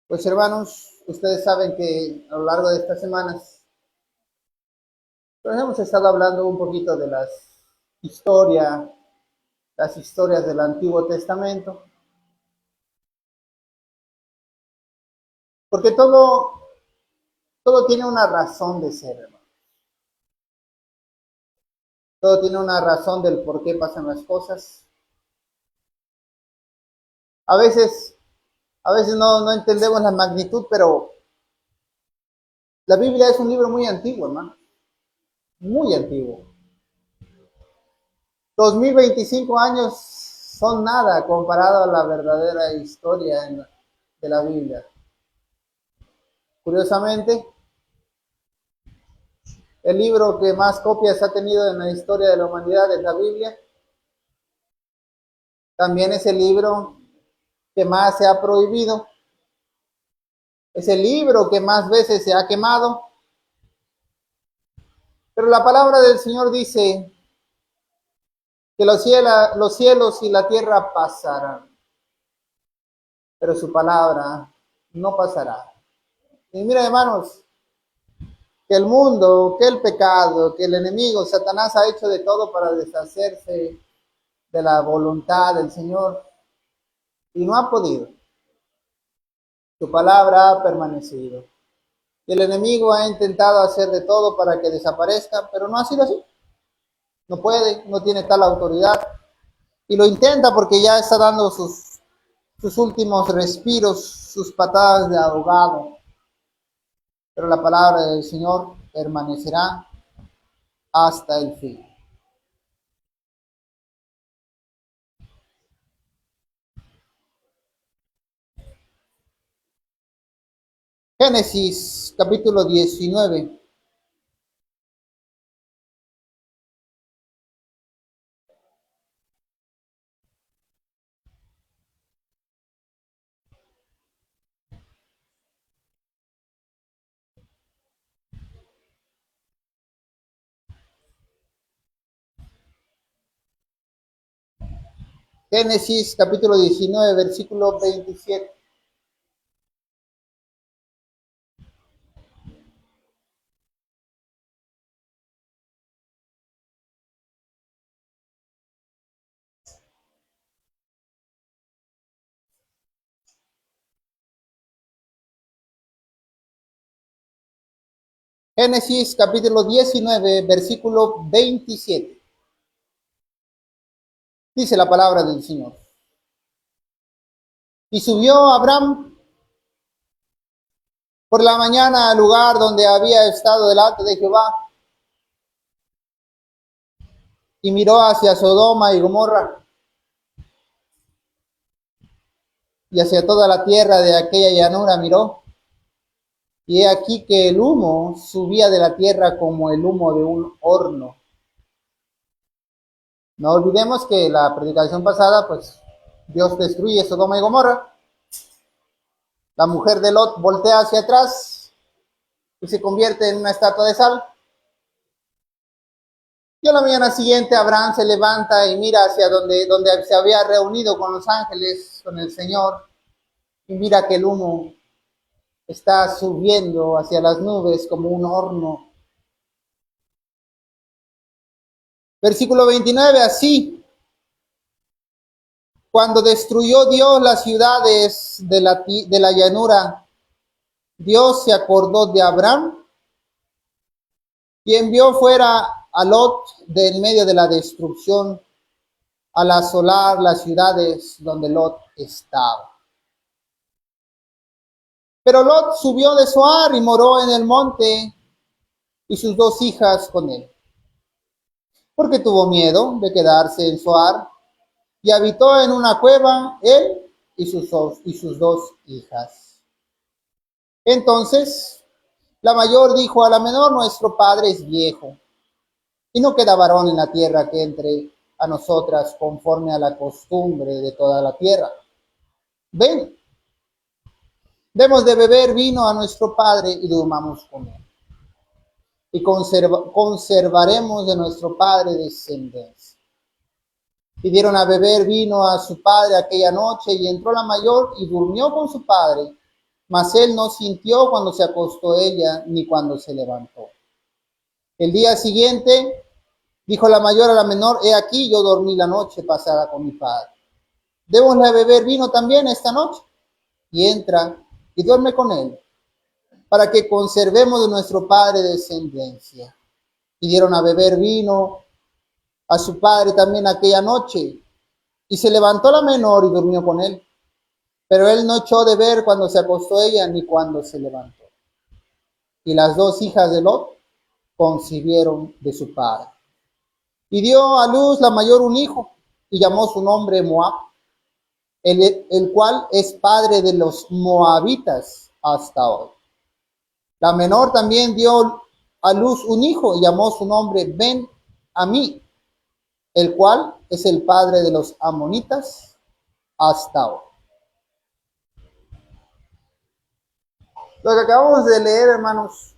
Pues hermanos, ustedes saben que a lo largo de estas semanas pues hemos estado hablando un poquito de historia, las historias del Antiguo Testamento, porque todo tiene una razón de ser, hermano. Todo tiene una razón del por qué pasan las cosas. A veces, a veces no entendemos la magnitud, pero la Biblia es un libro muy antiguo, hermano, muy antiguo. 2025 años son nada comparado a la verdadera historia de la Biblia. Curiosamente, el libro que más copias ha tenido en la historia de la humanidad es la Biblia. También es el libro que más se ha prohibido. Es el libro que más veces se ha quemado. Pero la palabra del Señor dice que los cielos y la tierra pasarán, pero su palabra no pasará. Y mira, hermanos, que el mundo, que el pecado, que el enemigo, Satanás ha hecho de todo para deshacerse de la voluntad del Señor y no ha podido. Su palabra ha permanecido. Y el enemigo ha intentado hacer de todo para que desaparezca, pero no ha sido así. No puede, no tiene tal autoridad. Y lo intenta porque ya está dando sus últimos respiros, sus patadas de ahogado. Pero la palabra del Señor permanecerá hasta el fin. Génesis capítulo 19. Génesis capítulo 19, versículo 27. Génesis capítulo 19, versículo 27. Dice la palabra del Señor. Y subió Abraham por la mañana al lugar donde había estado delante de Jehová y miró hacia Sodoma y Gomorra y hacia toda la tierra de aquella llanura miró. Y he aquí que el humo subía de la tierra como el humo de un horno. No olvidemos que la predicación pasada, pues Dios destruye Sodoma y Gomorra. La mujer de Lot voltea hacia atrás y se convierte en una estatua de sal. Y a la mañana siguiente Abraham se levanta y mira hacia donde se había reunido con los ángeles, con el Señor, y mira que el humo está subiendo hacia las nubes como un horno. Versículo 29, así, cuando destruyó Dios las ciudades de la llanura, Dios se acordó de Abraham y envió fuera a Lot de en medio de la destrucción al asolar las ciudades donde Lot estaba. Pero Lot subió de Zoar y moró en el monte y sus dos hijas con él, porque tuvo miedo de quedarse en Zoar y habitó en una cueva él y sus dos hijas. Entonces la mayor dijo a la menor, nuestro padre es viejo y no queda varón en la tierra que entre a nosotras conforme a la costumbre de toda la tierra. Ven, demos de beber vino a nuestro padre y durmamos con él. Y conservaremos de nuestro padre descendencia. Y dieron a beber vino a su padre aquella noche, y entró la mayor y durmió con su padre, Mas él no sintió cuando se acostó ella, ni cuando se levantó. El día siguiente dijo la mayor a la menor: he aquí, yo dormí la noche pasada con mi padre. Démosle a beber vino también esta noche. Y entra y duerme con él, para que conservemos de nuestro padre descendencia. Y dieron a beber vino a su padre también aquella noche. Y se levantó la menor y durmió con él. Pero él no echó de ver cuando se acostó ella, ni cuando se levantó. Y las dos hijas de Lot concibieron de su padre. Y dio a luz la mayor un hijo, y llamó su nombre Moab, el cual es padre de los moabitas hasta hoy. La menor también dio a luz un hijo, y llamó su nombre Ben-Amí, el cual es el padre de los amonitas hasta hoy. Lo que acabamos de leer, hermanos,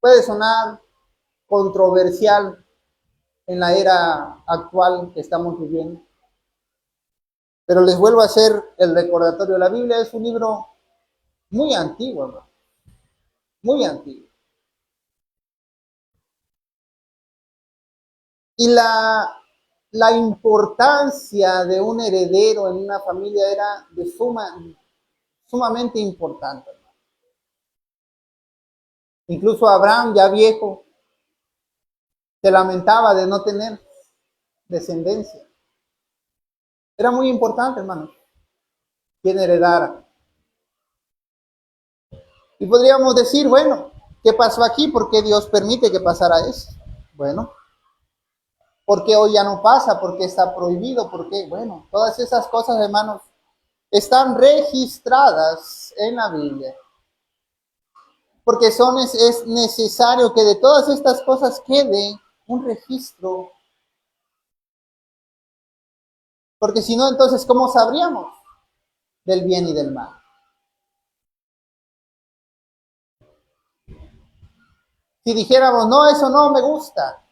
puede sonar controversial en la era actual que estamos viviendo. Pero les vuelvo a hacer el recordatorio. La Biblia es un libro muy antiguo, hermano. Muy antiguo. Y la importancia de un heredero en una familia era de sumamente importante, hermano. Incluso Abraham, ya viejo, se lamentaba de no tener descendencia. Era muy importante, hermano, quien heredara. Y podríamos decir, bueno, ¿qué pasó aquí? ¿Por qué Dios permite que pasara eso? Bueno, ¿por qué hoy ya no pasa? ¿Por qué está prohibido? ¿Por qué? Bueno, todas esas cosas, hermanos, están registradas en la Biblia. Porque es necesario que de todas estas cosas quede un registro. Porque si no, entonces, ¿cómo sabríamos del bien y del mal? Si dijéramos, no, eso no me gusta,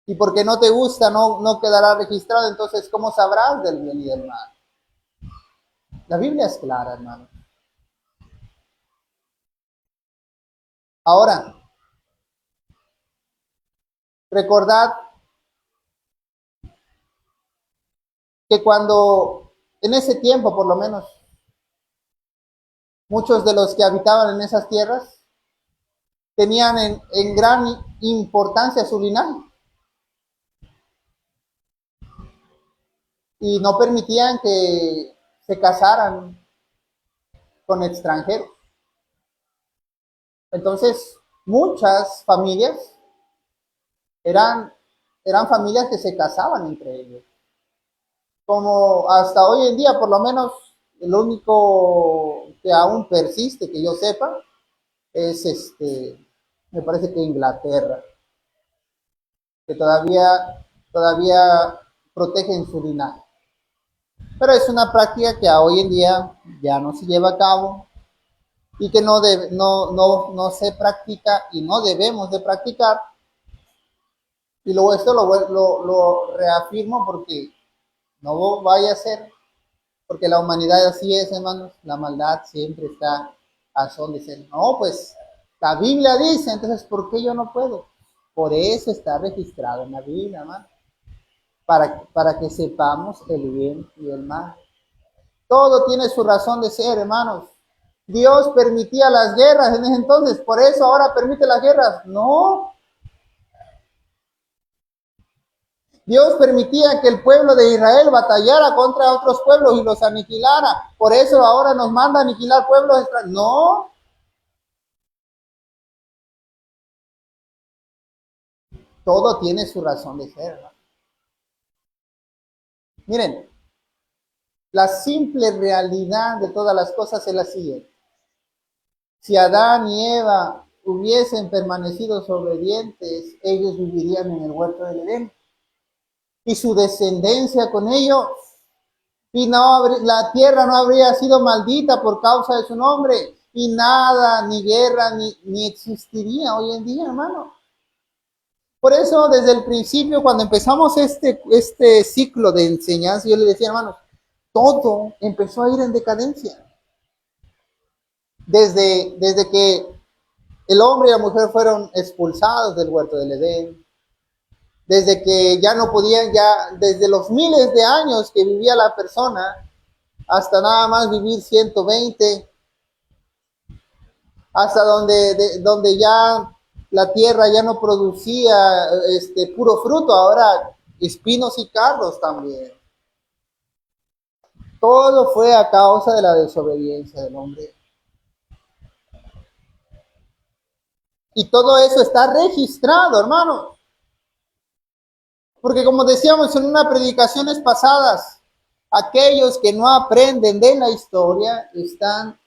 y porque no te gusta, no quedará registrado, entonces, ¿cómo sabrás del bien y del mal? La Biblia es clara, hermano. Ahora, recordad que cuando, en ese tiempo por lo menos, muchos de los que habitaban en esas tierras tenían en gran importancia su linaje y no permitían que se casaran con extranjeros. Entonces, muchas familias eran, eran familias que se casaban entre ellos. Como hasta hoy en día, por lo menos, el único que aún persiste, que yo sepa, es me parece que Inglaterra, que todavía protegen su linaje. Pero es una práctica que hoy en día ya no se lleva a cabo y que no se practica y no debemos de practicar. Y luego esto lo reafirmo porque no vaya a ser, porque la humanidad así es, hermanos, la maldad siempre está a son de ser. No, pues la Biblia dice, entonces, ¿por qué yo no puedo? Por eso está registrado en la Biblia, hermano, para que sepamos el bien y el mal. Todo tiene su razón de ser, hermanos. Dios permitía las guerras en ese entonces, por eso ahora permite las guerras. No. Dios permitía que el pueblo de Israel batallara contra otros pueblos y los aniquilara. Por eso ahora nos manda a aniquilar pueblos extranjeros. No. Todo tiene su razón de ser, ¿no? Miren, la simple realidad de todas las cosas es la siguiente. Si Adán y Eva hubiesen permanecido desobedientes, ellos vivirían en el huerto del Edén. Y su descendencia con ellos. Y la tierra no habría sido maldita por causa de su nombre. Y nada, ni guerra, ni existiría hoy en día, hermano. Por eso, desde el principio, cuando empezamos este ciclo de enseñanza, yo le decía, hermanos, todo empezó a ir en decadencia. desde que el hombre y la mujer fueron expulsados del huerto del Edén, desde que ya no podían, ya desde los miles de años que vivía la persona, hasta nada más vivir 120, hasta donde ya la tierra ya no producía puro fruto, ahora espinos y cardos también. Todo fue a causa de la desobediencia del hombre. Y todo eso está registrado, hermano. Porque como decíamos en unas predicaciones pasadas, aquellos que no aprenden de la historia están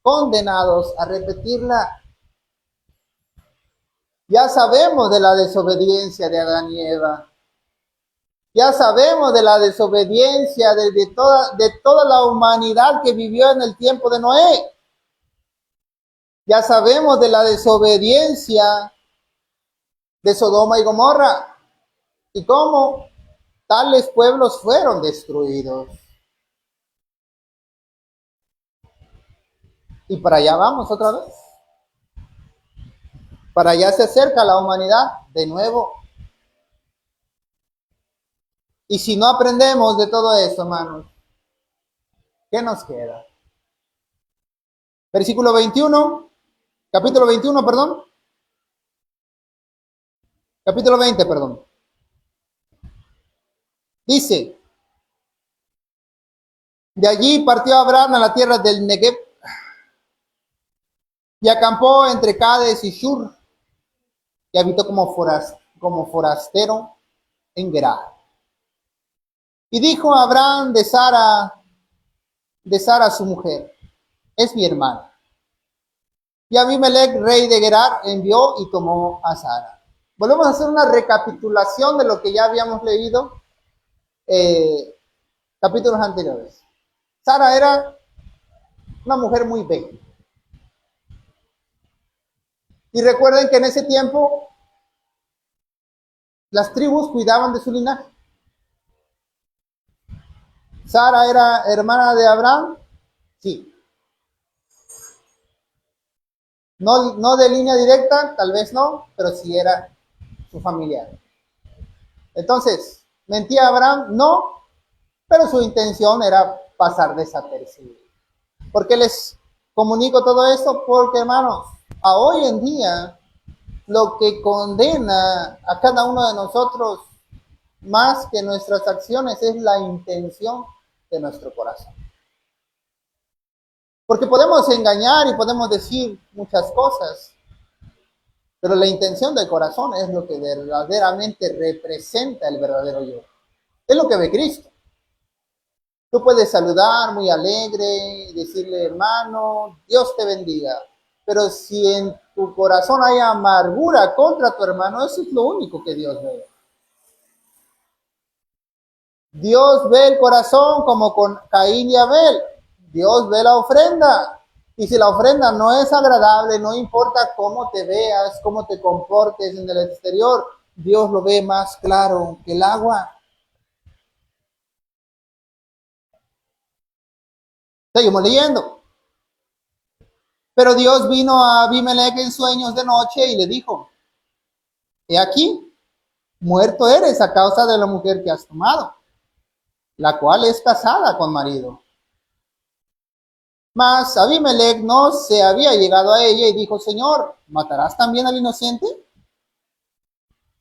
condenados a repetirla. Ya sabemos de la desobediencia de Adán y Eva. Ya sabemos de la desobediencia de toda la humanidad que vivió en el tiempo de Noé. Ya sabemos de la desobediencia de Sodoma y Gomorra y cómo tales pueblos fueron destruidos. Y para allá vamos otra vez. Para allá se acerca la humanidad de nuevo. Y si no aprendemos de todo eso, hermanos, ¿qué nos queda? Versículo 21, capítulo 21, perdón. Capítulo 20, perdón. Dice, de allí partió Abraham a la tierra del Negev y acampó entre Cades y Shur y habitó como forastero en Gerar. Y dijo a Abraham de Sara su mujer, es mi hermana. Y Abimelech, rey de Gerar, envió y tomó a Sara. Volvemos a hacer una recapitulación de lo que ya habíamos leído capítulos anteriores. Sara era una mujer muy bella. Y recuerden que en ese tiempo las tribus cuidaban de su linaje. Sara era hermana de Abraham, sí. No de línea directa, tal vez no, pero sí era su familiar. Entonces, ¿mentía Abraham? No, pero su intención era pasar desapercibido. ¿Por qué les comunico todo esto? Porque, hermanos, a hoy en día, lo que condena a cada uno de nosotros más que nuestras acciones es la intención de nuestro corazón. Porque podemos engañar y podemos decir muchas cosas, pero la intención del corazón es lo que verdaderamente representa el verdadero yo. Es lo que ve Cristo. Tú puedes saludar muy alegre, decirle, hermano, Dios te bendiga. Pero si en tu corazón hay amargura contra tu hermano, eso es lo único que Dios ve. Dios ve el corazón como con Caín y Abel. Dios ve la ofrenda. Y si la ofrenda no es agradable, no importa cómo te veas, cómo te comportes en el exterior, Dios lo ve más claro que el agua. Seguimos leyendo. Pero Dios vino a Abimelech en sueños de noche y le dijo, he aquí, muerto eres a causa de la mujer que has tomado, la cual es casada con marido. Mas Abimelech no se había llegado a ella y dijo, Señor, ¿matarás también al inocente?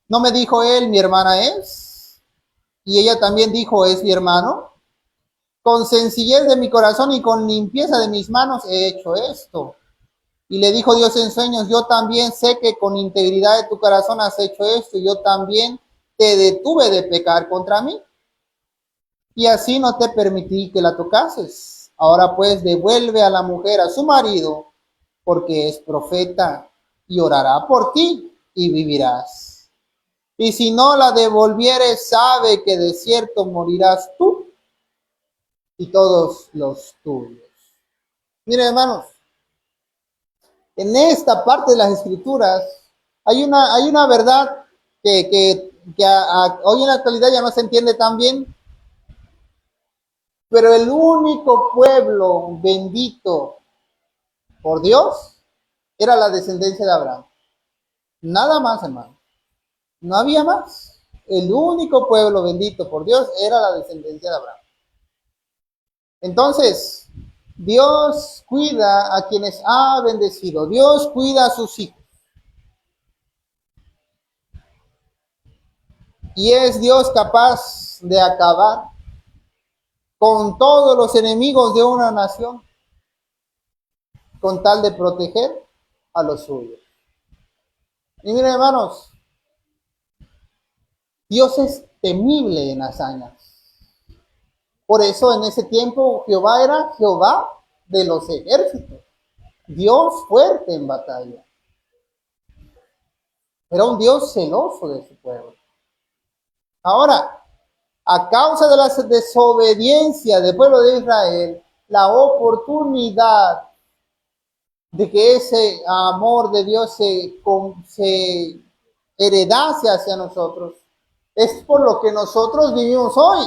¿No me dijo él, mi hermana es? Y ella también dijo, ¿es mi hermano? Con sencillez de mi corazón y con limpieza de mis manos he hecho esto. Y le dijo Dios en sueños, yo también sé que con integridad de tu corazón has hecho esto, y yo también te detuve de pecar contra mí. Y así no te permití que la tocases. Ahora pues devuelve a la mujer a su marido, porque es profeta, y orará por ti, y vivirás. Y si no la devolvieres, sabe que de cierto morirás tú y todos los tuyos. Miren, hermanos, en esta parte de las escrituras hay una verdad que hoy en la actualidad ya no se entiende tan bien, pero el único pueblo bendito por Dios era la descendencia de Abraham. Nada más, hermano. No había más. El único pueblo bendito por Dios era la descendencia de Abraham. Entonces, Dios cuida a quienes ha bendecido. Dios cuida a sus hijos. Y es Dios capaz de acabar con todos los enemigos de una nación con tal de proteger a los suyos. Y miren, hermanos, Dios es temible en hazañas. Por eso en ese tiempo Jehová era Jehová de los ejércitos. Dios fuerte en batalla. Era un Dios celoso de su pueblo. Ahora, a causa de la desobediencia del pueblo de Israel, la oportunidad de que ese amor de Dios se heredase hacia nosotros, es por lo que nosotros vivimos hoy.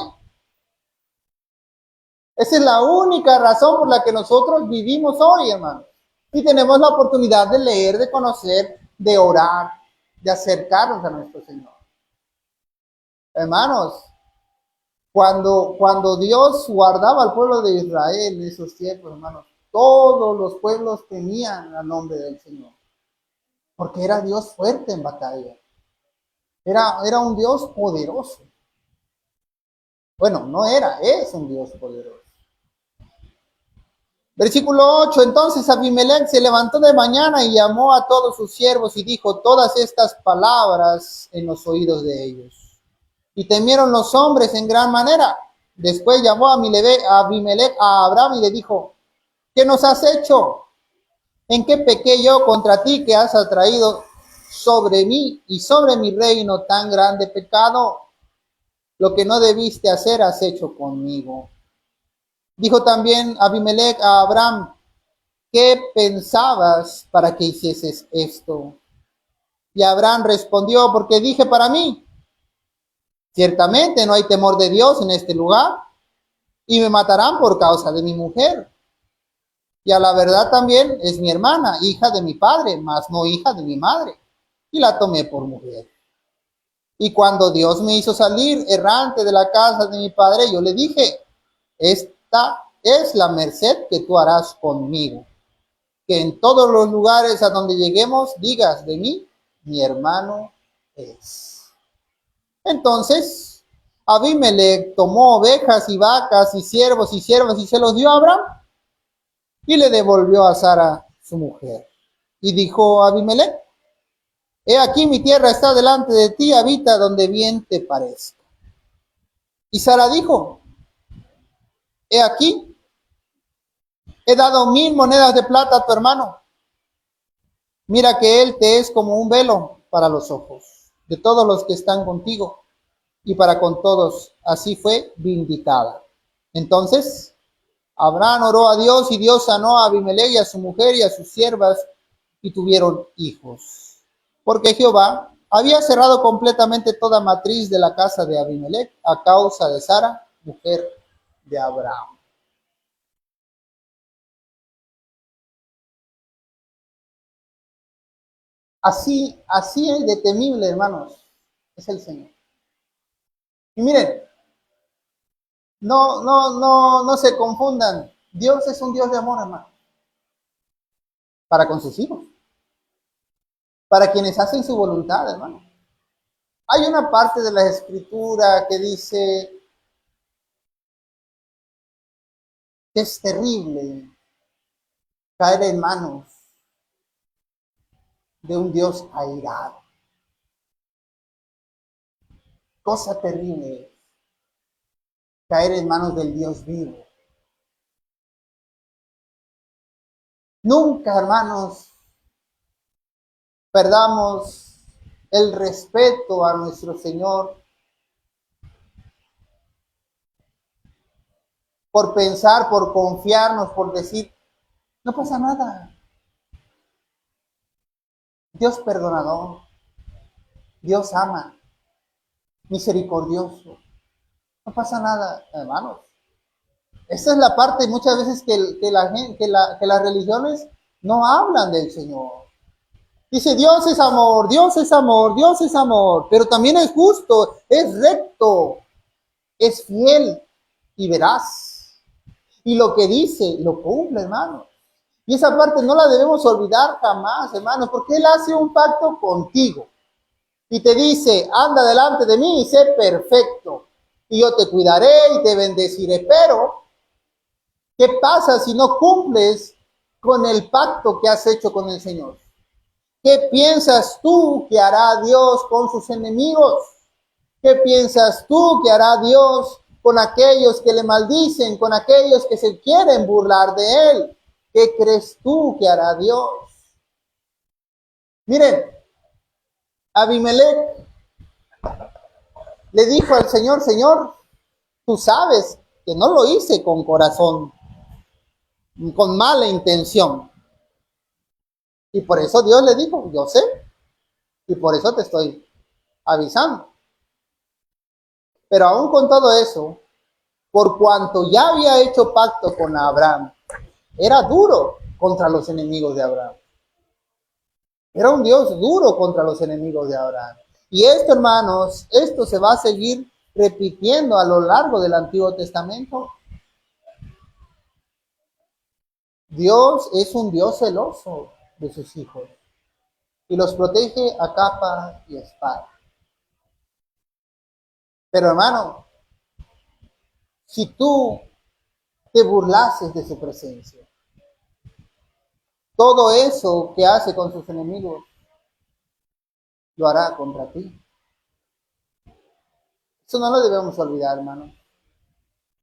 Esa es la única razón por la que nosotros vivimos hoy, hermanos. Y tenemos la oportunidad de leer, de conocer, de orar, de acercarnos a nuestro Señor. Hermanos, cuando Dios guardaba al pueblo de Israel en esos tiempos, hermanos, todos los pueblos tenían el nombre del Señor. Porque era Dios fuerte en batalla. Era un Dios poderoso. Bueno, no era, es un Dios poderoso. Versículo 8, entonces Abimelech se levantó de mañana y llamó a todos sus siervos y dijo todas estas palabras en los oídos de ellos. Y temieron los hombres en gran manera. Después llamó a Abimelech a Abraham y le dijo, ¿qué nos has hecho? ¿En qué pequé yo contra ti que has atraído sobre mí y sobre mi reino tan grande pecado? Lo que no debiste hacer has hecho conmigo. Dijo también Abimelech a Abraham, ¿qué pensabas para que hicieses esto? Y Abraham respondió, porque dije para mí, ciertamente no hay temor de Dios en este lugar, y me matarán por causa de mi mujer. Y a la verdad también es mi hermana, hija de mi padre, mas no hija de mi madre. Y la tomé por mujer. Y cuando Dios me hizo salir errante de la casa de mi padre, yo le dije, esta es la merced que tú harás conmigo. Que en todos los lugares a donde lleguemos digas de mí, mi hermano es. Entonces, Abimelech tomó ovejas y vacas y siervos y siervas y se los dio a Abraham y le devolvió a Sara su mujer. Y dijo Abimelech, he aquí mi tierra está delante de ti, habita donde bien te parezca. Y Sara dijo, he aquí, he dado 1000 monedas de plata a tu hermano. Mira que él te es como un velo para los ojos de todos los que están contigo y para con todos. Así fue vindicada. Entonces, Abraham oró a Dios y Dios sanó a Abimelech y a su mujer y a sus siervas y tuvieron hijos. Porque Jehová había cerrado completamente toda matriz de la casa de Abimelech a causa de Sara, mujer de Abraham. Así es de temible, hermanos, es el Señor. Y miren, no se confundan. Dios es un Dios de amor, hermano. Para con sus hijos. Para quienes hacen su voluntad, hermano. Hay una parte de la escritura que dice que es terrible caer en manos de un Dios airado. Cosa terrible caer en manos del Dios vivo. Nunca, hermanos, perdamos el respeto a nuestro Señor por pensar, por confiarnos, por decir, no pasa nada. Dios perdonador, Dios ama, misericordioso. No pasa nada, hermanos. Esa es la parte muchas veces que las religiones no hablan del Señor. Dice, Dios es amor, Dios es amor, Dios es amor, pero también es justo, es recto, es fiel y veraz. Y lo que dice, lo cumple, hermano. Y esa parte no la debemos olvidar jamás, hermanos, porque Él hace un pacto contigo. Y te dice, anda delante de mí y sé perfecto. Y yo te cuidaré y te bendeciré. Pero, ¿qué pasa si no cumples con el pacto que has hecho con el Señor? ¿Qué piensas tú que hará Dios con sus enemigos? ¿Qué piensas tú que hará Dios con aquellos que le maldicen, con aquellos que se quieren burlar de Él? ¿Qué crees tú que hará Dios? Miren, Abimelech le dijo al Señor, Señor, tú sabes que no lo hice con corazón, con mala intención. Y por eso Dios le dijo, yo sé, y por eso te estoy avisando. Pero aún con todo eso, por cuanto ya había hecho pacto con Abraham, era duro contra los enemigos de Abraham. Era un Dios duro contra los enemigos de Abraham. Y esto, hermanos, esto se va a seguir repitiendo a lo largo del Antiguo Testamento. Dios es un Dios celoso de sus hijos y los protege a capa y espada. Pero hermano, si tú te burlases de su presencia, todo eso que hace con sus enemigos, lo hará contra ti. Eso no lo debemos olvidar, hermano.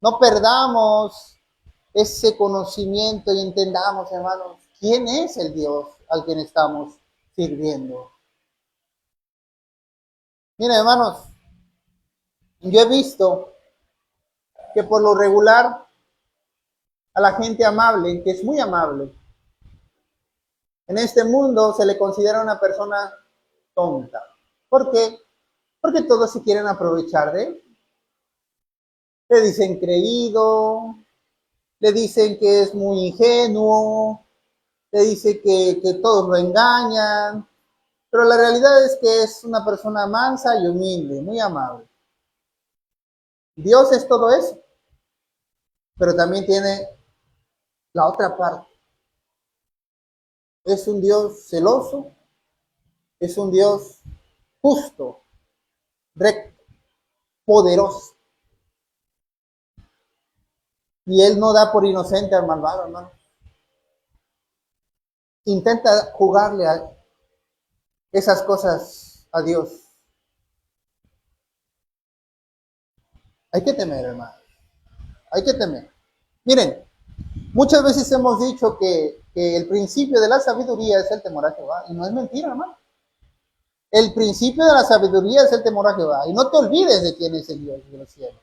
No perdamos ese conocimiento y entendamos, hermanos, quién es el Dios al quien estamos sirviendo. Miren, hermanos, yo he visto que por lo regular a la gente amable, que es muy amable, en este mundo se le considera una persona tonta. ¿Por qué? Porque todos se quieren aprovechar de él. Le dicen creído, le dicen que es muy ingenuo, le dicen que todos lo engañan, pero la realidad es que es una persona mansa y humilde, muy amable. Dios es todo eso, pero también tiene la otra parte. Es un Dios celoso, es un Dios justo, recto, poderoso. Y Él no da por inocente al malvado, hermano. Intenta jugarle a esas cosas a Dios. Hay que temer, hermano. Hay que temer. Miren, muchas veces hemos dicho que el principio de la sabiduría es el temor a Jehová. Y no es mentira, hermano. El principio de la sabiduría es el temor a Jehová. Y no te olvides de quién es el Dios de los cielos.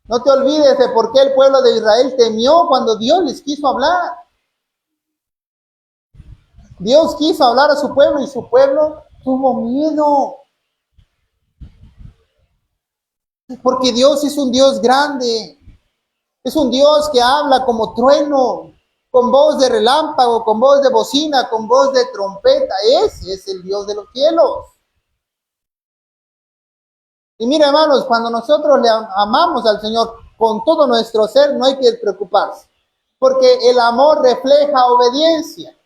No te olvides de por qué el pueblo de Israel temió cuando Dios les quiso hablar. Dios quiso hablar a su pueblo y su pueblo tuvo miedo. Porque Dios es un Dios grande. Es un Dios que habla como trueno, con voz de relámpago, con voz de bocina, con voz de trompeta. Ese es el Dios de los cielos. Y mira, hermanos, cuando nosotros le amamos al Señor con todo nuestro ser, no hay que preocuparse. Porque el amor refleja obediencia.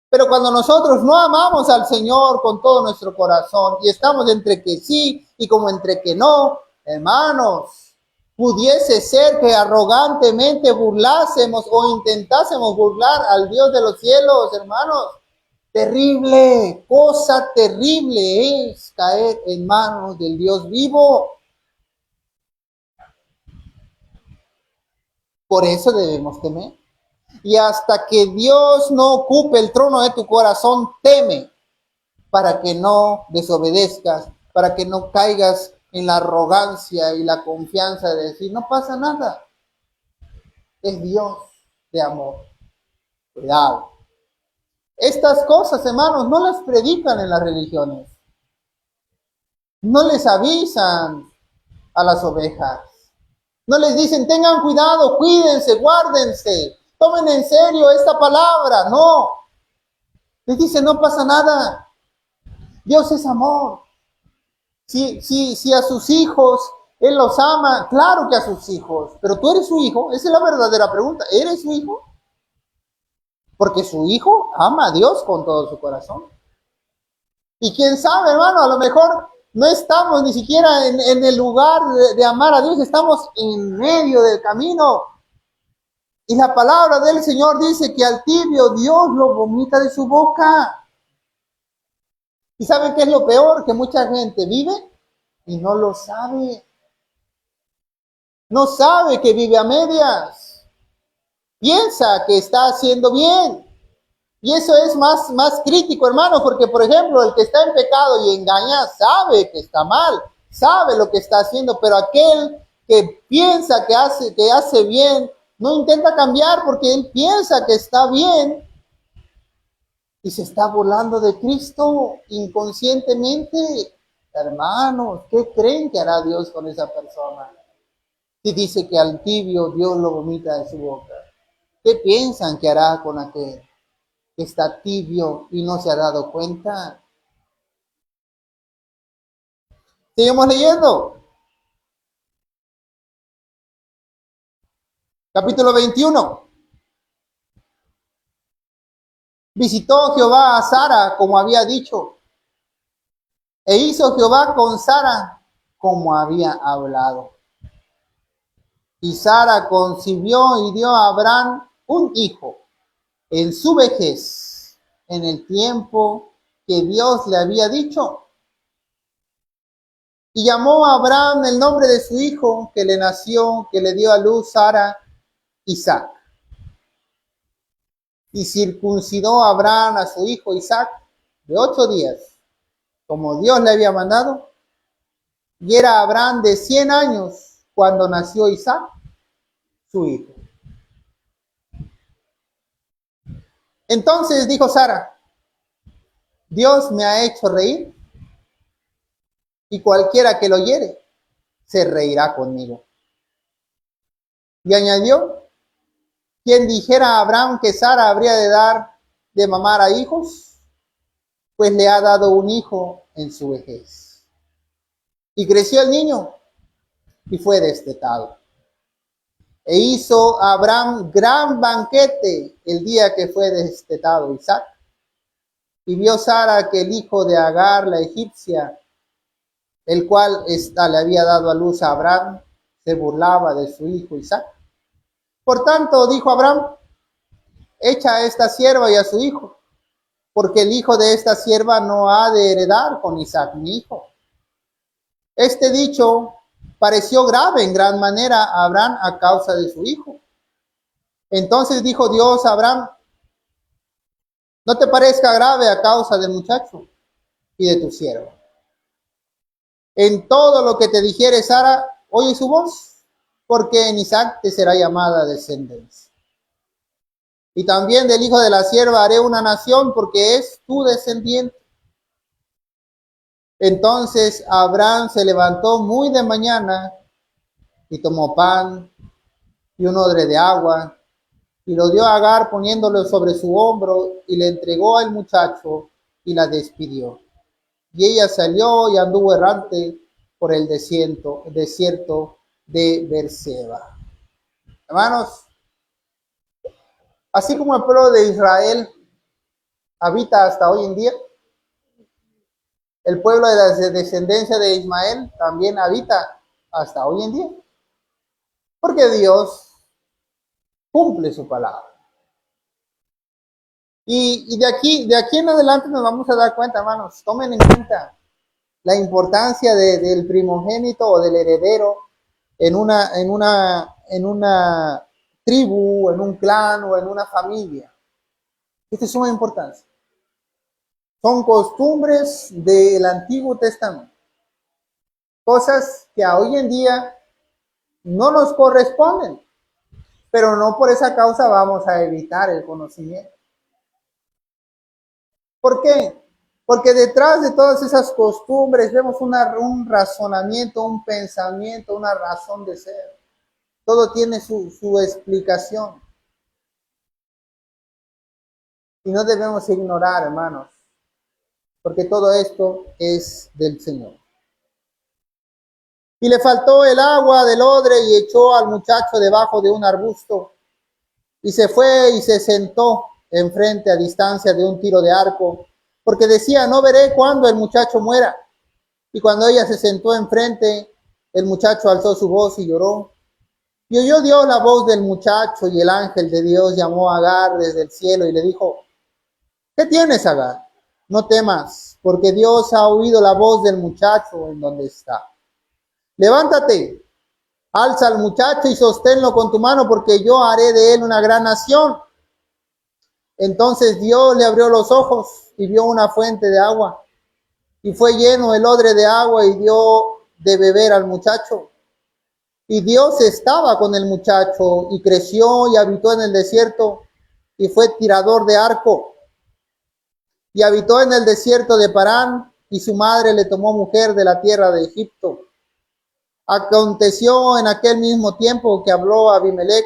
Pero cuando nosotros no amamos al Señor con todo nuestro corazón y estamos entre que sí y como entre que no, hermanos, pudiese ser que arrogantemente burlásemos o intentásemos burlar al Dios de los cielos, hermanos. Terrible, cosa terrible es caer en manos del Dios vivo. Por eso debemos temer. Y hasta que Dios no ocupe el trono de tu corazón, teme para que no desobedezcas, para que no caigas en la arrogancia y la confianza de decir, no pasa nada. Es Dios de amor. Cuidado. Estas cosas, hermanos, no las predican en las religiones. No les avisan a las ovejas. No les dicen, tengan cuidado, cuídense, guárdense. tomen en serio esta palabra. No, les dice, no pasa nada. Dios es amor. Si a sus hijos Él los ama, claro que a sus hijos, pero tú eres su hijo. Esa es la verdadera pregunta. ¿Eres su hijo? Porque su hijo ama a Dios con todo su corazón. Y quién sabe, hermano, a lo mejor no estamos ni siquiera en el lugar de amar a Dios, estamos en medio del camino. Y la palabra del Señor dice que al tibio Dios lo vomita de su boca. ¿Y saben qué es lo peor? Que mucha gente vive y no lo sabe. No sabe que vive a medias. Piensa que está haciendo bien. Y eso es más crítico, hermano, porque, por ejemplo, el que está en pecado y engaña sabe que está mal, sabe lo que está haciendo, pero aquel que piensa que hace bien, no intenta cambiar porque él piensa que está bien y se está burlando de Cristo inconscientemente. Hermanos, ¿qué creen que hará Dios con esa persona? Si dice que al tibio Dios lo vomita de su boca, ¿qué piensan que hará con aquel que está tibio y no se ha dado cuenta? Seguimos leyendo. Capítulo 21. Visitó Jehová a Sara como había dicho, e hizo Jehová con Sara como había hablado. Y Sara concibió y dio a Abraham un hijo en su vejez, en el tiempo que Dios le había dicho. Y llamó a Abraham el nombre de su hijo que le nació, que le dio a luz Sara, Isaac. Y circuncidó a Abraham a su hijo Isaac de 8 días, como Dios le había mandado. Y era Abraham de 100 años cuando nació Isaac, su hijo. Entonces dijo Sara, Dios me ha hecho reír, y cualquiera que lo oyere se reirá conmigo. Y añadió, quien dijera a Abraham que Sara habría de dar de mamar a hijos, pues le ha dado un hijo en su vejez. Y creció el niño y fue destetado. E hizo Abraham gran banquete el día que fue destetado Isaac. Y vio Sara que el hijo de Agar, la egipcia, el cual le había dado a luz a Abraham, se burlaba de su hijo Isaac. Por tanto, dijo Abraham, echa a esta sierva y a su hijo, porque el hijo de esta sierva no ha de heredar con Isaac mi hijo. Este dicho pareció grave en gran manera a Abraham a causa de su hijo. Entonces dijo Dios a Abraham, no te parezca grave a causa del muchacho y de tu siervo. En todo lo que te dijere Sara, oye su voz, porque en Isaac te será llamada descendencia. Y también del hijo de la sierva haré una nación, porque es tu descendiente. Entonces Abraham se levantó muy de mañana y tomó pan y un odre de agua y lo dio a Agar poniéndolo sobre su hombro y le entregó al muchacho y la despidió. Y ella salió y anduvo errante por el desierto de Berseba. Hermanos, así como el pueblo de Israel habita hasta hoy en día, el pueblo de la descendencia de Ismael también habita hasta hoy en día. Porque Dios cumple su palabra. Y de aquí en adelante nos vamos a dar cuenta, hermanos, tomen en cuenta la importancia del primogénito o del heredero en una tribu, en un clan o en una familia. Esto es suma importancia. Son costumbres del Antiguo Testamento. Cosas que a hoy en día no nos corresponden, pero no por esa causa vamos a evitar el conocimiento. ¿Por qué? Porque detrás de todas esas costumbres vemos un razonamiento, un pensamiento, una razón de ser. Todo tiene su explicación. Y no debemos ignorar, hermanos, porque todo esto es del Señor. Y le faltó el agua del odre y echó al muchacho debajo de un arbusto. Y se fue y se sentó enfrente a distancia de un tiro de arco, porque decía, no veré cuándo el muchacho muera. Y cuando ella se sentó enfrente, el muchacho alzó su voz y lloró. Y oyó Dios la voz del muchacho, y el ángel de Dios llamó a Agar desde el cielo y le dijo, ¿qué tienes, Agar? No temas, porque Dios ha oído la voz del muchacho en donde está. Levántate, alza al muchacho y sosténlo con tu mano, porque yo haré de él una gran nación. Entonces Dios le abrió los ojos y vio una fuente de agua, y fue lleno el odre de agua y dio de beber al muchacho. Y Dios estaba con el muchacho y creció y habitó en el desierto y fue tirador de arco. Y habitó en el desierto de Parán y su madre le tomó mujer de la tierra de Egipto. Aconteció en aquel mismo tiempo que habló Abimelech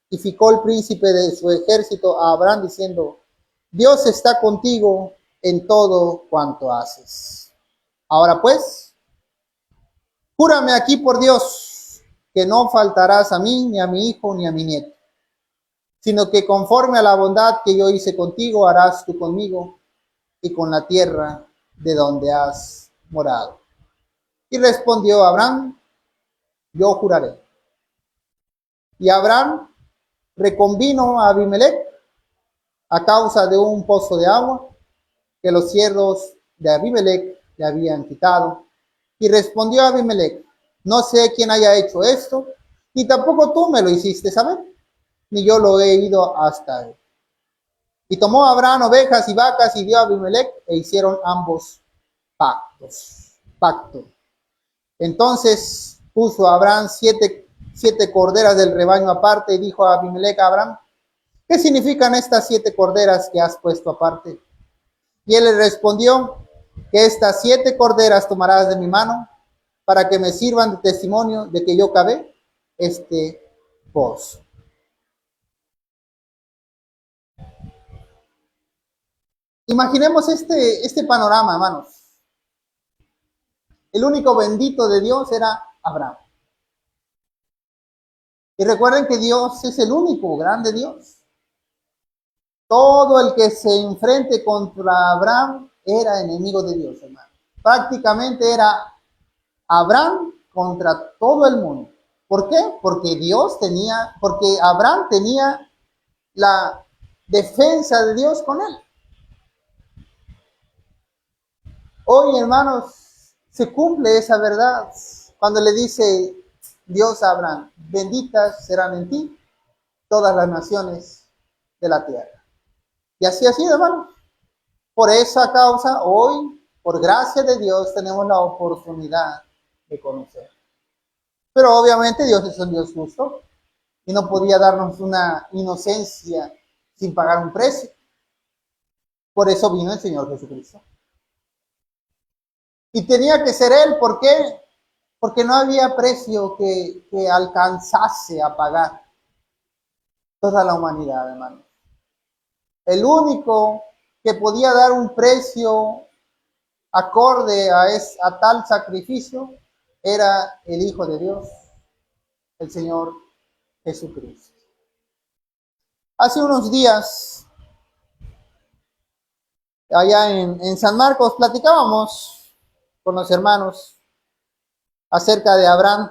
y ficó el príncipe de su ejército a Abraham diciendo, Dios está contigo en todo cuanto haces. Ahora pues, júrame aquí por Dios que no faltarás a mí, ni a mi hijo, ni a mi nieto, sino que conforme a la bondad que yo hice contigo, harás tú conmigo y con la tierra de donde has morado. Y respondió Abraham, yo juraré. Y Abraham reconvino a Abimelech a causa de un pozo de agua que los siervos de Abimelech le habían quitado. Y respondió Abimelech, no sé quién haya hecho esto, ni tampoco tú me lo hiciste saber, ni yo lo he ido hasta él. Y tomó Abraham ovejas y vacas y dio a Abimelech e hicieron ambos pacto. Entonces puso Abraham siete corderas del rebaño aparte y dijo a Abimelech a Abraham, ¿qué significan estas 7 corderas que has puesto aparte? Y él le respondió, que estas 7 corderas tomarás de mi mano para que me sirvan de testimonio de que yo cavé este pozo. Imaginemos este panorama, hermanos. El único bendito de Dios era Abraham. Y recuerden que Dios es el único grande Dios. Todo el que se enfrente contra Abraham era enemigo de Dios, hermano. Prácticamente era Abraham contra todo el mundo. ¿Por qué? Porque Abraham tenía la defensa de Dios con él. Hoy, hermanos, se cumple esa verdad cuando le dice Dios a Abraham, benditas serán en ti todas las naciones de la tierra. Y así ha sido, hermanos. Por esa causa, hoy, por gracia de Dios, tenemos la oportunidad de conocer. Pero obviamente Dios es un Dios justo y no podía darnos una inocencia sin pagar un precio. Por eso vino el Señor Jesucristo. Y tenía que ser Él, ¿por qué? Porque no había precio que alcanzase a pagar toda la humanidad, hermano. El único que podía dar un precio acorde a tal sacrificio era el Hijo de Dios, el Señor Jesucristo. Hace unos días, allá en San Marcos, platicábamos con los hermanos acerca de Abraham.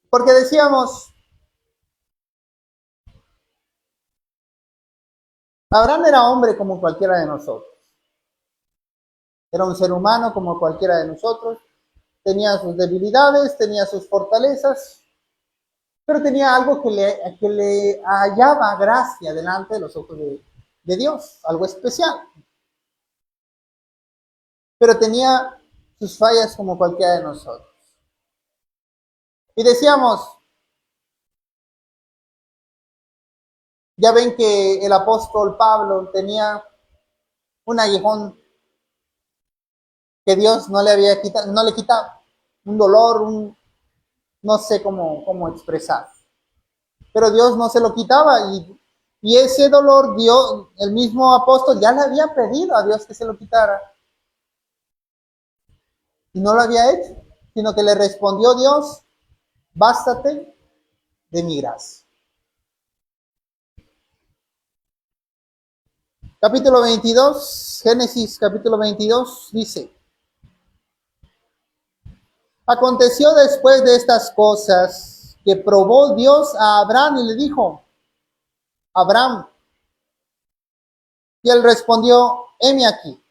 Porque decíamos, Abraham era hombre como cualquiera de nosotros. Era un ser humano como cualquiera de nosotros. Tenía sus debilidades, tenía sus fortalezas, pero tenía algo que le hallaba gracia delante de los ojos de Dios, algo especial. Pero tenía sus fallas como cualquiera de nosotros. Y decíamos, ya ven que el apóstol Pablo tenía un aguijón que Dios no le había quitado, no le quitaba, un dolor, no sé cómo expresar. pero Dios no se lo quitaba y ese dolor Dios, el mismo apóstol ya le había pedido a Dios que se lo quitara y no lo había hecho, sino que le respondió Dios, bástate de mi gracia. Capítulo 22, Génesis capítulo 22 dice, aconteció después de estas cosas que probó Dios a Abraham y le dijo, Abraham, y él respondió, heme aquí.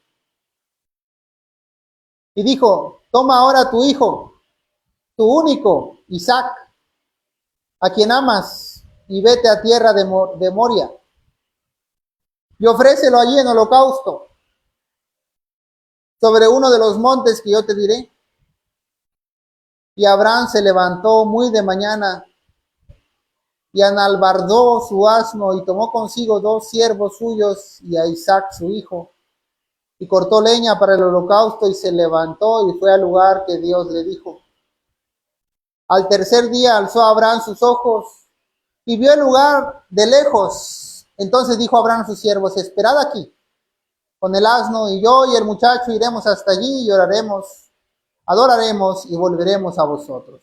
Y dijo, toma ahora tu hijo, tu único, Isaac, a quien amas, y vete a tierra de Moria, y ofrécelo allí en holocausto, sobre uno de los montes que yo te diré. Y Abraham se levantó muy de mañana, y analbardó su asno, y tomó consigo 2 siervos suyos, y a Isaac su hijo, y cortó leña para el holocausto, y se levantó, y fue al lugar que Dios le dijo. Al tercer día alzó Abraham sus ojos, y vio el lugar de lejos. Entonces dijo Abraham a sus siervos, esperad aquí, con el asno, y yo y el muchacho iremos hasta allí, y oraremos, adoraremos, y volveremos a vosotros.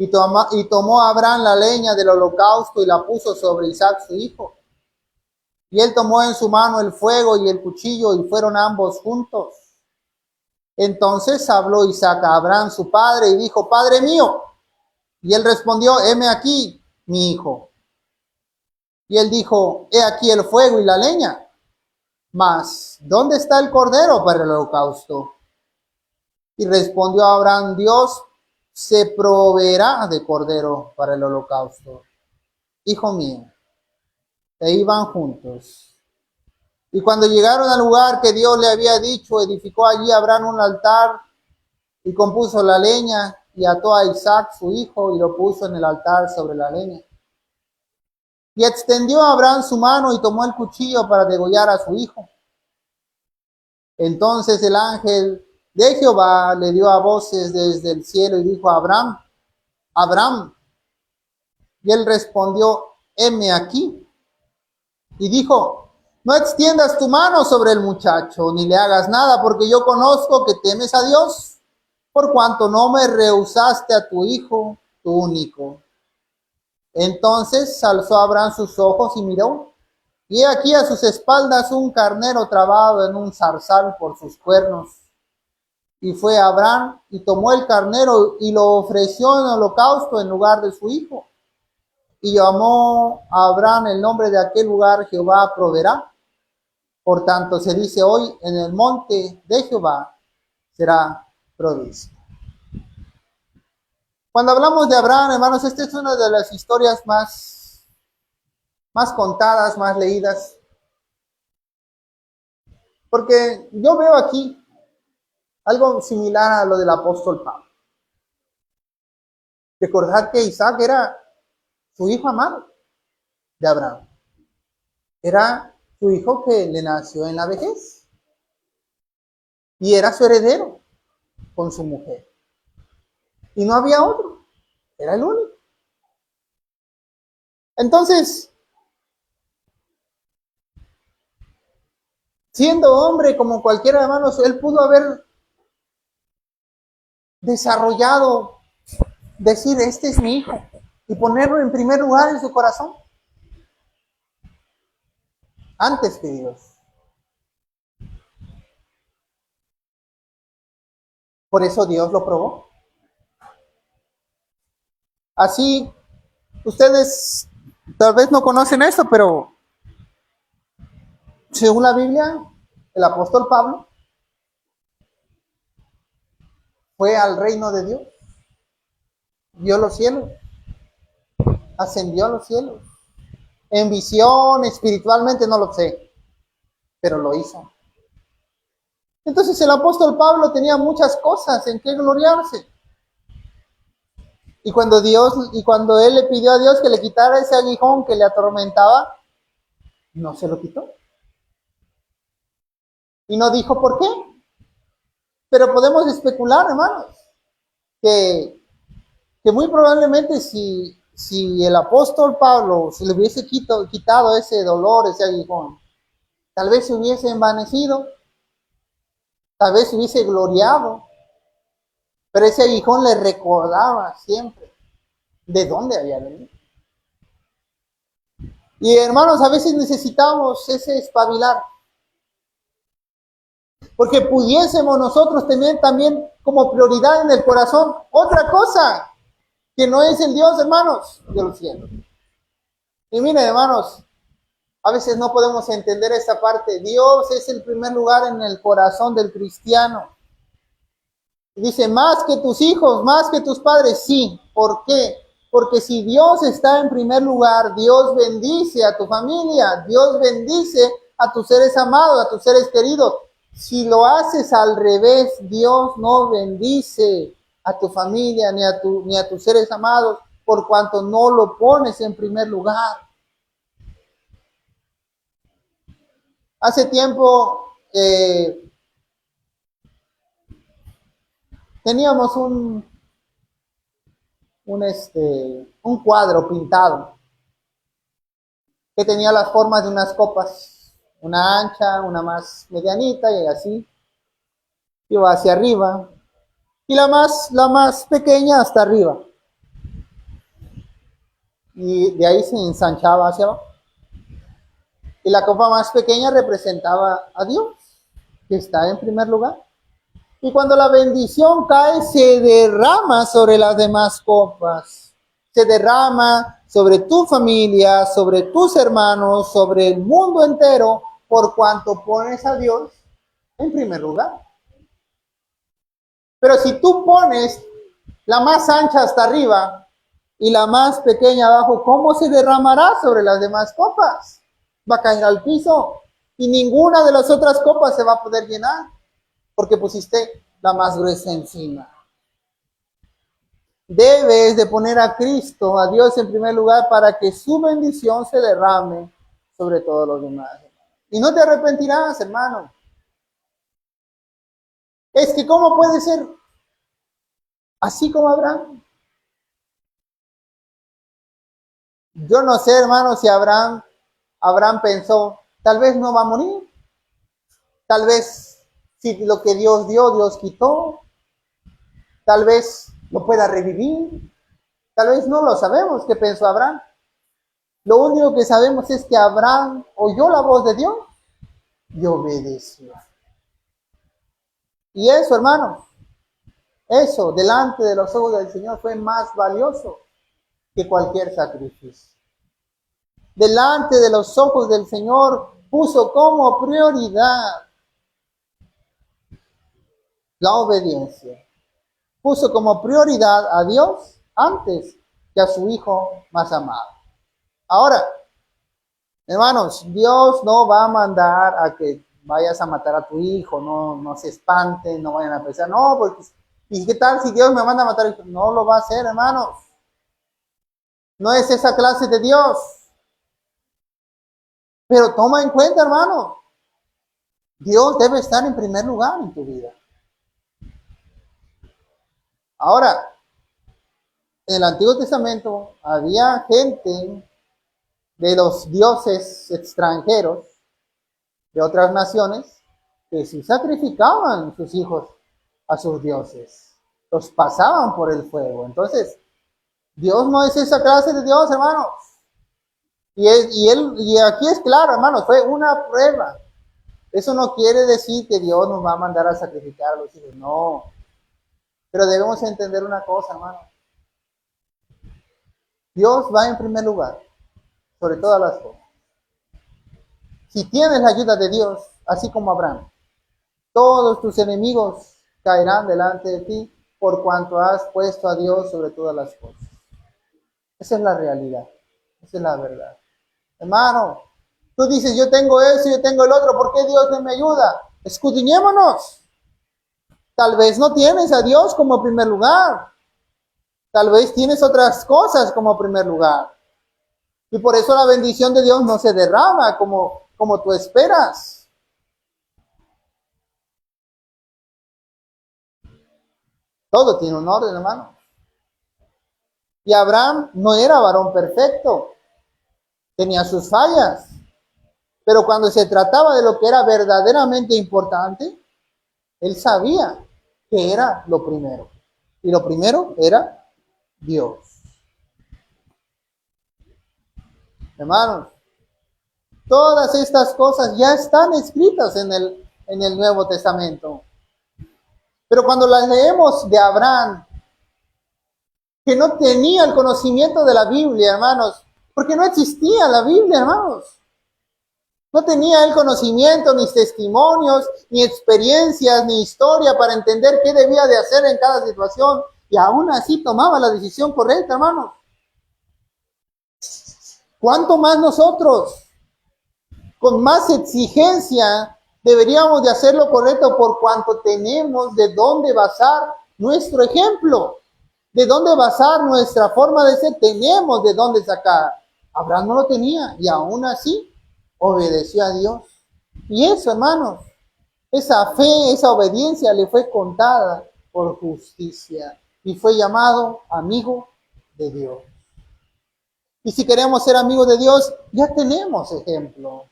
Y tomó Abraham la leña del holocausto, y la puso sobre Isaac su hijo. Y él tomó en su mano el fuego y el cuchillo, y fueron ambos juntos. Entonces habló Isaac a Abraham su padre, y dijo, Padre mío. Y él respondió, heme aquí, mi hijo. Y él dijo, he aquí el fuego y la leña, mas ¿dónde está el cordero para el holocausto? Y respondió Abraham, Dios se proveerá de cordero para el holocausto. Hijo mío. E iban juntos. Y cuando llegaron al lugar que Dios le había dicho, edificó allí Abraham un altar y compuso la leña y ató a Isaac su hijo y lo puso en el altar sobre la leña. Y extendió a Abraham su mano y tomó el cuchillo para degollar a su hijo. Entonces el ángel de Jehová le dio a voces desde el cielo y dijo a Abraham, Abraham. Y él respondió, heme aquí. Y dijo, no extiendas tu mano sobre el muchacho, ni le hagas nada, porque yo conozco que temes a Dios, por cuanto no me rehusaste a tu hijo, tu único. Entonces alzó Abraham sus ojos y miró, y he aquí a sus espaldas un carnero trabado en un zarzal por sus cuernos. Y fue Abraham y tomó el carnero y lo ofreció en holocausto en lugar de su hijo. Y llamó a Abraham el nombre de aquel lugar, Jehová proveerá. Por tanto se dice hoy, en el monte de Jehová será provisto. Cuando hablamos de Abraham, hermanos, esta es una de las historias más contadas, más leídas. Porque yo veo aquí algo similar a lo del apóstol Pablo. Recordad que Isaac era su hijo amado de Abraham. Era su hijo que le nació en la vejez. Y era su heredero con su mujer. Y no había otro. Era el único. Entonces, siendo hombre como cualquiera, hermanos, él pudo haber desarrollado, decir, este es mi hijo, y ponerlo en primer lugar en su corazón, antes que Dios. Por eso Dios lo probó. Así, ustedes tal vez no conocen esto, pero según la Biblia, el apóstol Pablo fue al reino de Dios, vio los cielos, ascendió a los cielos. En visión, espiritualmente, no lo sé, pero lo hizo. Entonces el apóstol Pablo tenía muchas cosas en que gloriarse. Y cuando él le pidió a Dios que le quitara ese aguijón que le atormentaba, no se lo quitó. Y no dijo por qué. Pero podemos especular, hermanos, que muy probablemente si si el apóstol Pablo se le hubiese quitado ese dolor, ese aguijón, tal vez se hubiese envanecido, tal vez se hubiese gloriado, pero ese aguijón le recordaba siempre de dónde había venido. Y hermanos, a veces necesitamos ese espabilar, porque pudiésemos nosotros tener también como prioridad en el corazón otra cosa, que no es el Dios, hermanos, de los cielos. Y miren, hermanos, a veces no podemos entender esta parte. Dios es el primer lugar en el corazón del cristiano. Y dice, más que tus hijos, más que tus padres, sí. ¿Por qué? Porque si Dios está en primer lugar, Dios bendice a tu familia, Dios bendice a tus seres amados, a tus seres queridos. Si lo haces al revés, Dios no bendice a tu familia ni a tus seres amados, por cuanto no lo pones en primer lugar. Hace tiempo teníamos un cuadro pintado que tenía las formas de unas copas, una ancha, una más medianita y así, iba hacia arriba, y la más pequeña hasta arriba, y de ahí se ensanchaba hacia abajo. Y la copa más pequeña representaba a Dios, que está en primer lugar. Y cuando la bendición cae, se derrama sobre las demás copas. Se derrama sobre tu familia, sobre tus hermanos, sobre el mundo entero, por cuanto pones a Dios en primer lugar. Pero si tú pones la más ancha hasta arriba y la más pequeña abajo, ¿cómo se derramará sobre las demás copas? Va a caer al piso y ninguna de las otras copas se va a poder llenar porque pusiste la más gruesa encima. Debes de poner a Cristo, a Dios en primer lugar, para que su bendición se derrame sobre todos los demás. Y no te arrepentirás, hermano. Es que ¿cómo puede ser así como Abraham? Yo no sé, hermano, si Abraham pensó, tal vez no va a morir. Tal vez si lo que Dios dio, Dios quitó. Tal vez lo pueda revivir. Tal vez no lo sabemos qué pensó Abraham. Lo único que sabemos es que Abraham oyó la voz de Dios y obedeció. Y eso, hermano, eso delante de los ojos del Señor fue más valioso que cualquier sacrificio. Delante de los ojos del Señor puso como prioridad la obediencia. Puso como prioridad a Dios antes que a su Hijo más amado. Ahora, hermanos, Dios no va a mandar a que vayas a matar a tu hijo, no se espanten, no vayan a pensar, no, porque, ¿y qué tal si Dios me manda a matar a tu hijo? No lo va a hacer, hermanos. No es esa clase de Dios. Pero toma en cuenta, hermano, Dios debe estar en primer lugar en tu vida. Ahora, en el Antiguo Testamento había gente de los dioses extranjeros, de otras naciones, que sí sacrificaban sus hijos a sus dioses, los pasaban por el fuego. Entonces, Dios no es esa clase de Dios, hermanos. Y aquí es claro, hermanos, fue una prueba. Eso no quiere decir que Dios nos va a mandar a sacrificar a los hijos, no. Pero debemos entender una cosa, hermano. Dios va en primer lugar sobre todas las cosas. Si tienes la ayuda de Dios, así como Abraham, todos tus enemigos caerán delante de ti por cuanto has puesto a Dios sobre todas las cosas. Esa es la realidad. Esa es la verdad. Hermano, tú dices, yo tengo eso, yo tengo el otro, ¿por qué Dios no me ayuda? Escudriñémonos. Tal vez no tienes a Dios como primer lugar. Tal vez tienes otras cosas como primer lugar. Y por eso la bendición de Dios no se derrama como tú esperas. Todo tiene un orden, hermano. Y Abraham no era varón perfecto, tenía sus fallas. Pero cuando se trataba de lo que era verdaderamente importante, él sabía que era lo primero. Y lo primero era Dios. Hermanos, todas estas cosas ya están escritas en el Nuevo Testamento. Pero cuando las leemos de Abraham, que no tenía el conocimiento de la Biblia, hermanos, porque no existía la Biblia, hermanos. No tenía el conocimiento, ni testimonios, ni experiencias, ni historia para entender qué debía de hacer en cada situación. Y aún así tomaba la decisión correcta, hermanos. ¿Cuánto más nosotros? Con más exigencia deberíamos de hacer lo correcto por cuanto tenemos de dónde basar nuestro ejemplo. De dónde basar nuestra forma de ser, tenemos de dónde sacar. Abraham no lo tenía y aún así obedeció a Dios. Y eso, hermanos, esa fe, esa obediencia le fue contada por justicia y fue llamado amigo de Dios. Y si queremos ser amigos de Dios, ya tenemos ejemplo.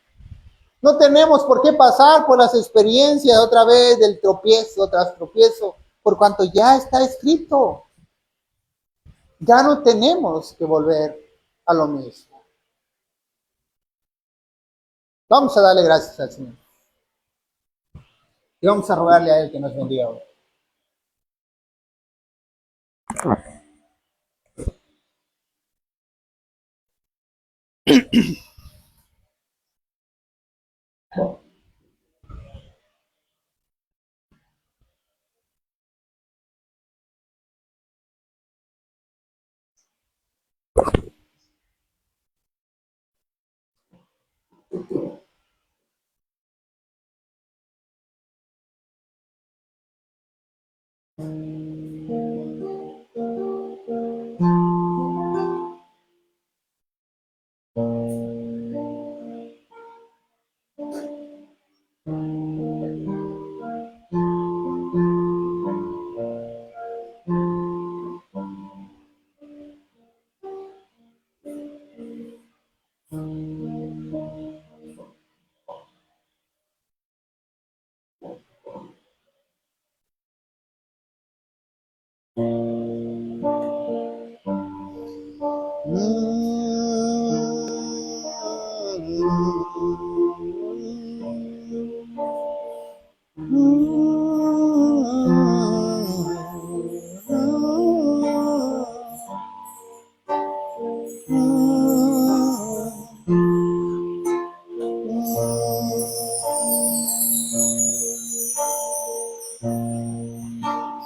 No tenemos por qué pasar por las experiencias otra vez del tropiezo tras tropiezo, por cuanto ya está escrito. Ya no tenemos que volver a lo mismo. Vamos a darle gracias al Señor. Y vamos a rogarle a Él que nos bendiga hoy.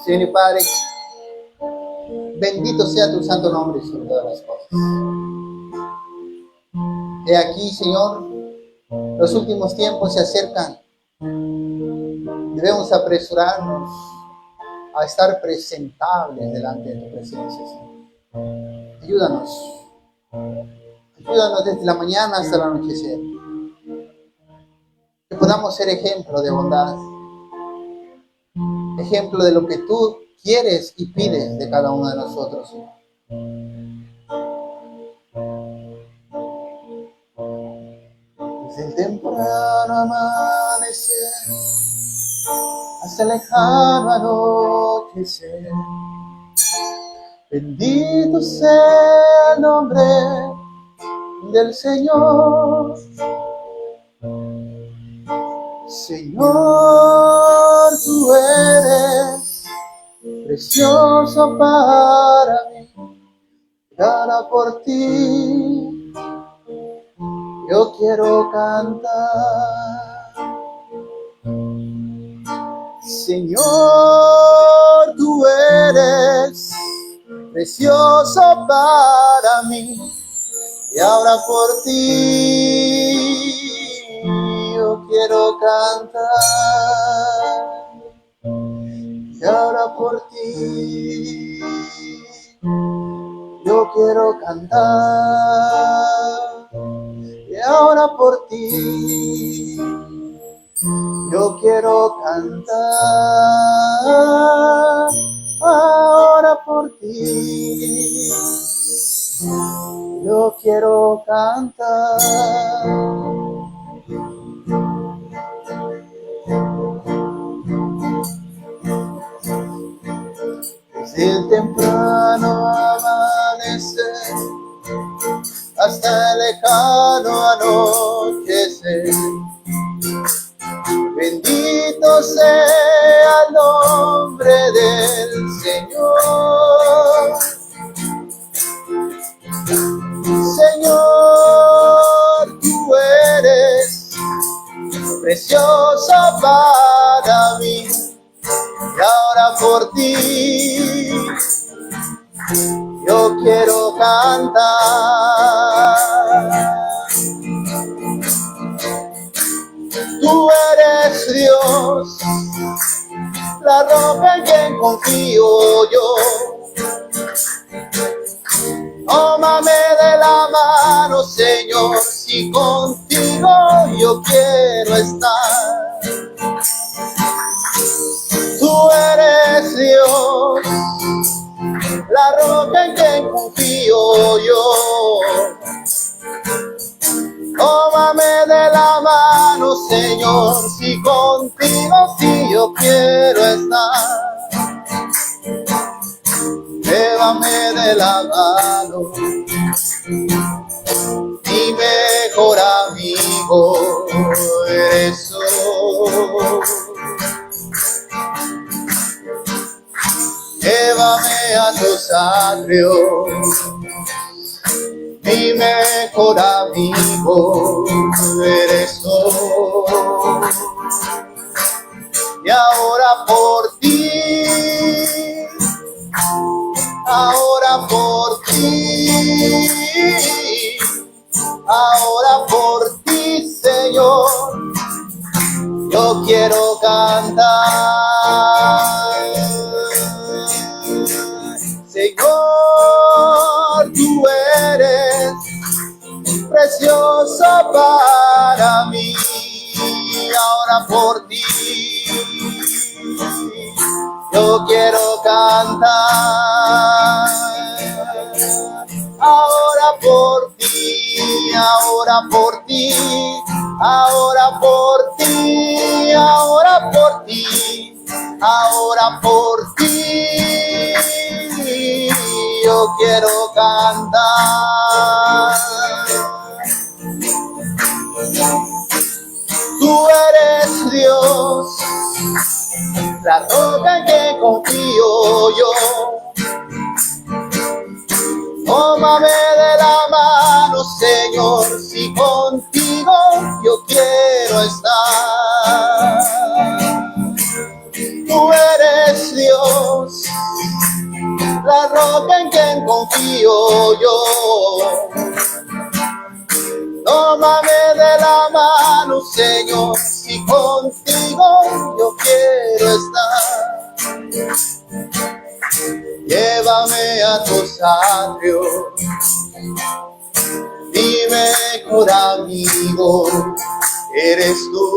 Señor y Padre, bendito sea tu santo nombre sobre todas las cosas. He aquí, Señor, los últimos tiempos se acercan. Debemos apresurarnos a estar presentables delante de tu presencia, Señor. Ayúdanos. Ayúdanos desde la mañana hasta el anochecer. Que podamos ser ejemplo de bondad. Ejemplo de lo que tú quieres y pides de cada uno de nosotros, Señor. Desde el temprano amanecer hasta el lejano anochecer, bendito sea el nombre del Señor. Señor, tú eres precioso para mí, y ahora por ti yo quiero cantar. Señor, tú eres precioso para mí, y ahora por ti yo quiero cantar. Y ahora por ti yo quiero cantar. Y ahora por ti yo quiero cantar. Ahora por ti quiero cantar. Desde el temprano amanecer hasta el lejano anochecer, bendito sea el nombre del Señor. Señor, tú eres precioso para mí, y ahora por ti yo quiero cantar. Tú eres Dios, la roca en quien confío yo. Tómame de la mano, Señor, si contigo yo quiero estar. Tú eres Dios, la roca en quien confío yo. Tómame de la mano, Señor, si contigo sí yo quiero estar. Llévame de la mano, mi mejor amigo eres tú. Llévame a tus atrios, mi mejor amigo eres tú. Y ahora por ti, ahora por ti, ahora por ti, Señor, yo quiero cantar. Señor, tú eres precioso para mí, ahora por ti yo quiero cantar. Ahora por ti, ahora por ti, ahora por ti, ahora por ti, ahora por ti yo quiero cantar. Tú eres Dios, la roca en que confío yo. Tómame de la mano, Señor, si contigo yo quiero estar. Tú eres Dios, la roca en quien confío yo. Tómame de la mano, Señor, si contigo yo quiero estar. Llévame a tus atrios, mi mejor amigo eres tú.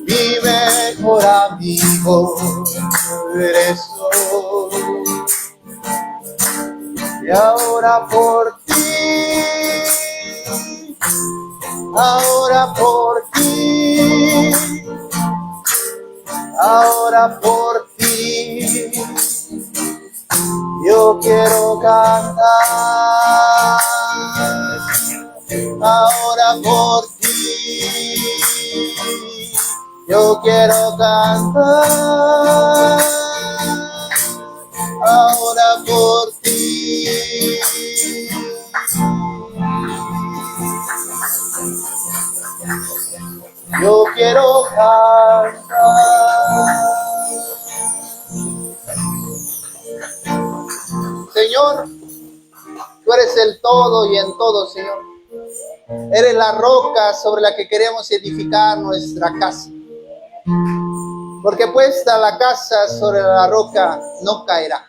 Mi mejor amigo eres tú. Y ahora por ti, ahora por ti, ahora por ti, yo quiero cantar. Ahora por ti, yo quiero cantar. Ahora por ti. Yo quiero cantar. Señor, tú eres el todo y en todo, Señor. Eres la roca sobre la que queremos edificar nuestra casa. Porque puesta la casa sobre la roca no caerá.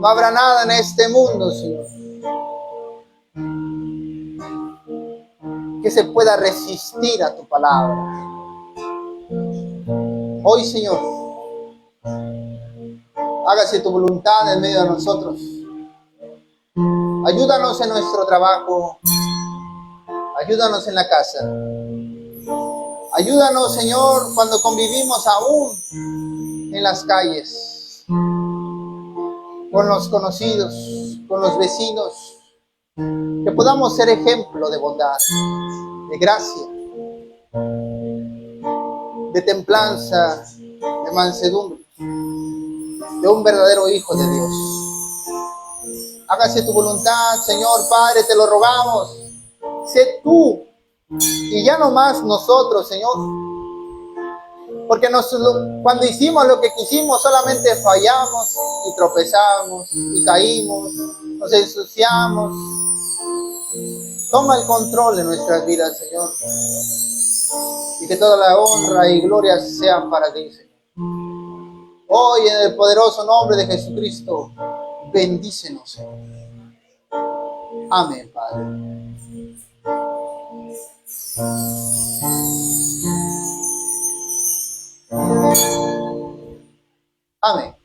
No habrá nada en este mundo, Señor, que se pueda resistir a tu palabra. Hoy, Señor, Hágase tu voluntad en medio de nosotros. Ayúdanos en nuestro trabajo. Ayúdanos en la casa. Ayúdanos, Señor, cuando convivimos aún en las calles, con los conocidos, con los vecinos, que podamos ser ejemplo de bondad, de gracia, de templanza, de mansedumbre, de un verdadero hijo de Dios. Hágase tu voluntad, Señor Padre, te lo rogamos. Sé tú y ya no más nosotros, Señor. Porque cuando hicimos lo que quisimos solamente fallamos y tropezamos y caímos, nos ensuciamos. Toma el control de nuestras vidas, Señor. Y que toda la honra y gloria sean para ti, Señor. Hoy en el poderoso nombre de Jesucristo, bendícenos, Señor. Amén, Padre. Amén.